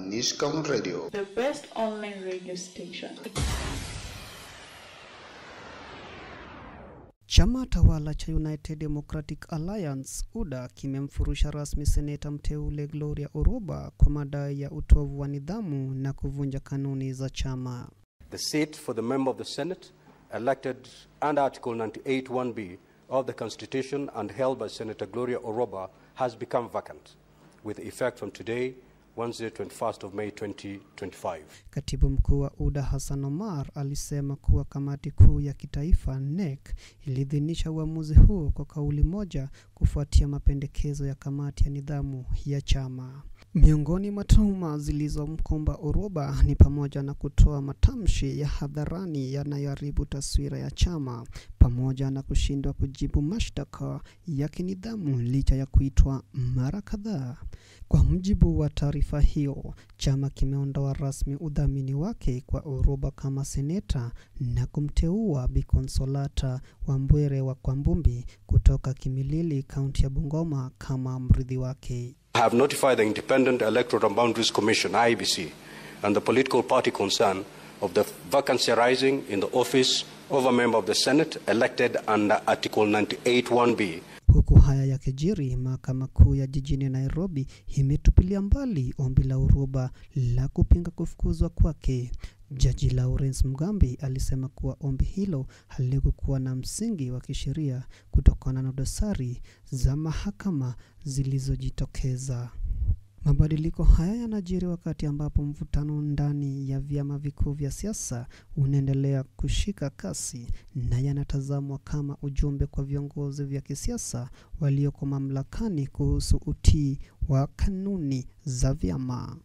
Niche County Radio, the best online radio station. Chama tawala cha United Democratic Alliance UDA kimemfurusha rasmi seneta mteule Gloria Oroba kwa madai ya utovu wa nidhamu na kuvunja kanuni za chama. The seat for the member of the Senate elected under Article 98(1)(b of the Constitution and held by Senator Gloria Oroba has become vacant with effect from today, Wednesday 21st of May 2025. Katibu mkuu wa UDA Hassan Omar alisema kuwa kamati kuu ya kitaifa NEC ilidhinisha uamuzi huu kwa kauli moja kufuatia mapendekezo ya kamati ya nidhamu ya chama. Miongoni mwa tuhuma zilizomkumba Oroba ni pamoja na kutoa matamshi ya hadharani yanayoharibu taswira ya chama pamoja na kushindwa kujibu mashtaka ya kinidhamu licha ya kuitwa mara kadhaa. Kwa mujibu wa taarifa hiyo, chama kimeondoa rasmi udhamini wake kwa Oroba kama seneta na kumteua Bi Consolata Wambwere wa Kwambumbi kutoka Kimilili, kaunti ya Bungoma kama mrithi wake. I have notified the Independent Electoral and Boundaries Commission, IEBC, and the political party concerned of the vacancy arising in the office of a member of the Senate elected under Article 98(1)(b. Huku haya yakijiri, mahakama kuu ya jijini Nairobi imetupilia mbali ombi la Oroba la kupinga kufukuzwa kwake. Jaji Lawrence Mugambi alisema kuwa ombi hilo halikuwa na msingi wa kisheria kutokana na dosari za mahakama zilizojitokeza. Mabadiliko haya yanajiri wakati ambapo mvutano ndani ya vyama vikuu vya siasa unaendelea kushika kasi na yanatazamwa kama ujumbe kwa viongozi vya kisiasa walioko mamlakani kuhusu utii wa kanuni za vyama.